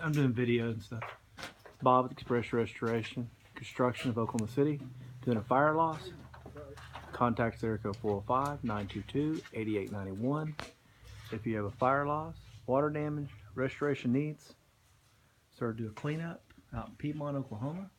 I'm doing video and stuff. Bob with Express Restoration, construction of Oklahoma City, doing a fire loss. Contact area code 405-922-8891. If you have a fire loss, water damage, restoration needs, so do a cleanup out in Piedmont, Oklahoma.